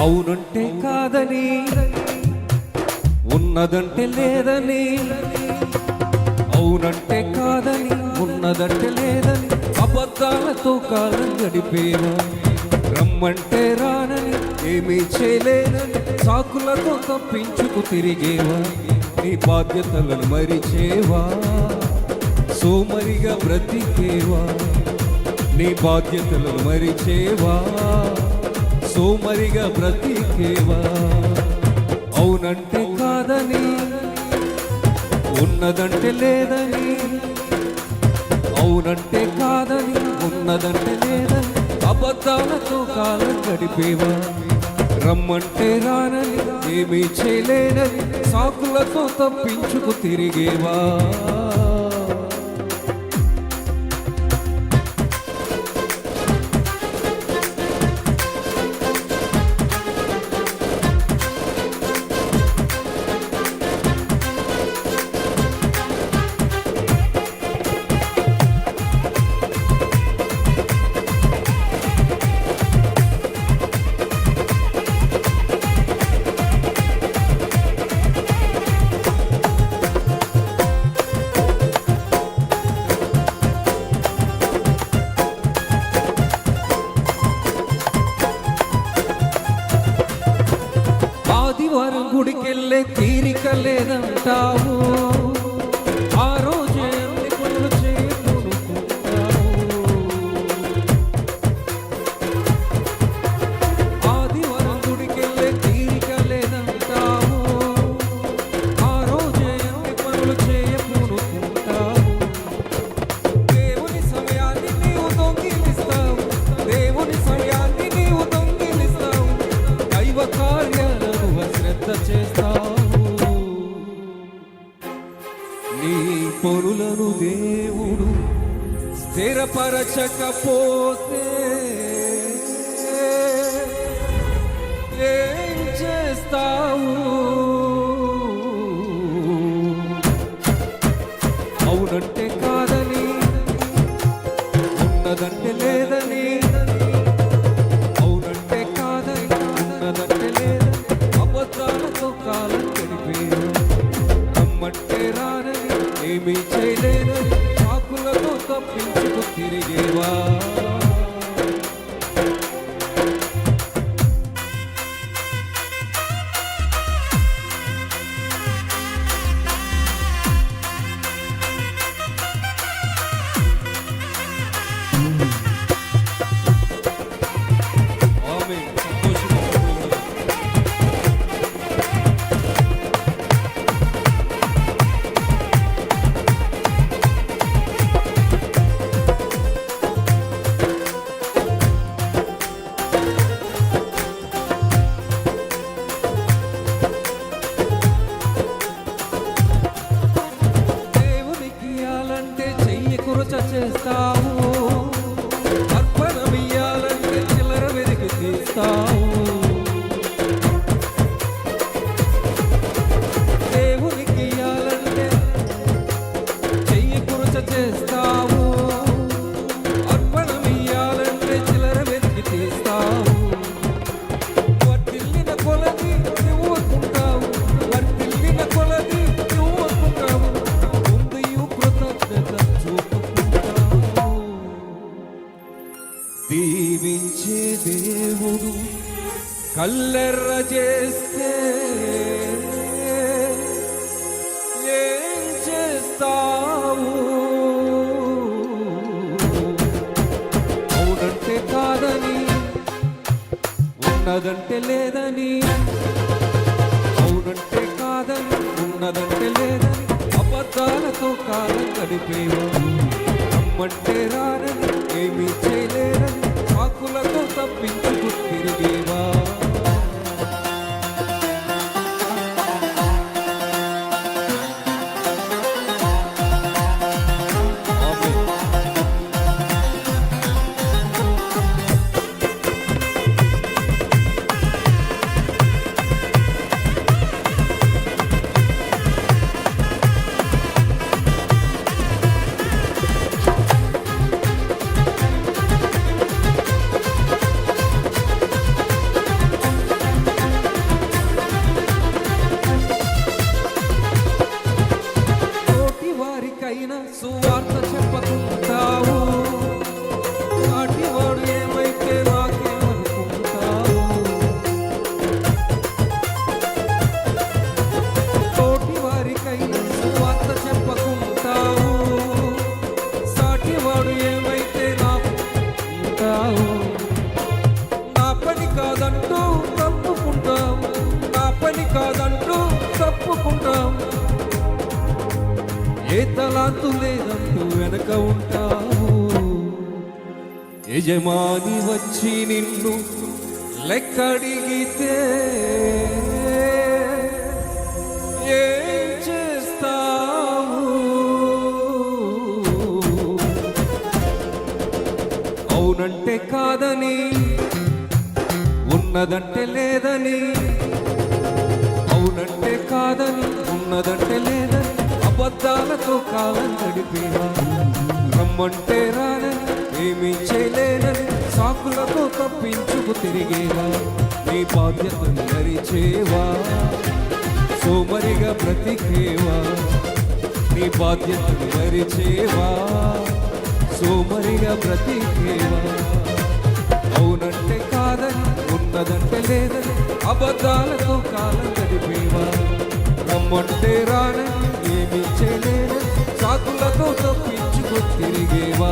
అవునంటే కాదని, ఉన్నదంటే లేదని, అవునంటే కాదని, ఉన్నదంటే లేదని, అబద్ధాలతో కాలం గడిపేవా? రమ్మంటే రానని, ఏమీ చేయలేనని, సాకులతో తప్పించుకు తిరిగేవా? నీ బాధ్యతలను మరిచేవా? సోమరిగా బ్రతికేవా? నీ బాధ్యతలను మరిచేవా? సోమరిగా బ్రతికేవా? అవునంటే కాదని, ఉన్నదంటే లేదని, అవునంటే కాదని, ఉన్నదంటే లేదని, అబద్ధాలతో కాలం గడిపేవా? రమ్మంటే రానని, ఏమీ చేయలేనని, సాకులతో తప్పించుకు తిరిగేవా? ఆదివారం గుడికెళ్ళే తీరిక లేదంటావు, ఆ రోజే అన్ని పనులు చేయనుకుంటావు. ఆదివారం గుడికెళ్ళే తీరిక లేదంటావు, ఆ రోజే అన్ని పనులు చేయనుకుంటావు. దేవుని సమయాన్ని నీవు దొంగిలిస్తావు, దేవుని సమయాన్ని నీవు దొంగిలిస్తావు, దైవ కార్యాలను అశ్రద్ధ చేస్తావు. నీ పనులను దేవుడు స్థిరపరచకపోతే ఏం చేస్తావు? అవునంటే కాదని, ఉన్నదంటే లేదని, అవునంటే కాదని, ఉన్నదంటే లేదని, అబద్ధాలతో కాలం గడిపేవా? రమ్మంటే రానని, ఏమీ చేయలేనని, సాకులతో తప్పించుకు తిరిగేవా? ఆమేన్. సంతోషంగా ఉండండి. దేవునికి ఇయ్యాలంటే చెయ్యి కురచ చేస్తావు, అర్పణమియ్యాలంటే చిల్లర వెతికి తీస్తావు. దేవునికి ఇయ్యాలంటే చెయ్యి కురచ చేస్తావు, అర్పణమియ్యాలంటే చిల్లర వెతికి తీస్తావు. వర్తిల్లిన కొలది నువ్వు అనుకుంటావు, వర్తిల్లిన కొలది నువ్వు అనుకుంటావు, ముందు కృతజ్ఞత చూపుకుంటావు. దీవించే దేవుడు కల్లెర్ర చేస్తే ఏం చేస్తావు? అవునంటే కాదని, ఉన్నదంటే లేదని, అవునంటే కాదని, ఉన్నదంటే లేదని, అబద్ధాలతో కాలం గడిపేవా? రమ్మంటే రానని, ఏమీ చేయలేరని, సాకులతో తప్పించుకు తిరిగేవా? ఆమేన్. ఏ తలాంతు లేదంటూ వెనక ఉంటావు. యజమాని వచ్చి నిన్ను లెక్కడిగితే ఏం చేస్తావు? అవునంటే కాదని, ఉన్నదంటే లేదని, అవునంటే కాదని, ఉన్నదంటే లేదని అబద్ధాలతో కాలం గడిపేవా? రమ్మంటే రానని, ఏమీ చేయలేనని సాకులతో తప్పించుకు తిరిగేవా? నీ బాధ్యతను మరిచేవా? సోమరిగా బ్రతికేవా? నీ బాధ్యతను మరిచేవా? సోమరిగా బ్రతికేవా? అవునంటే కాదని, ఉన్నదంటే లేదని అబద్ధాలతో కాలం గడిపేవా? రమ్మంటే రానని, ఏమీ చేయలేనని సాకులతో తప్పించుకు తిరిగేవా?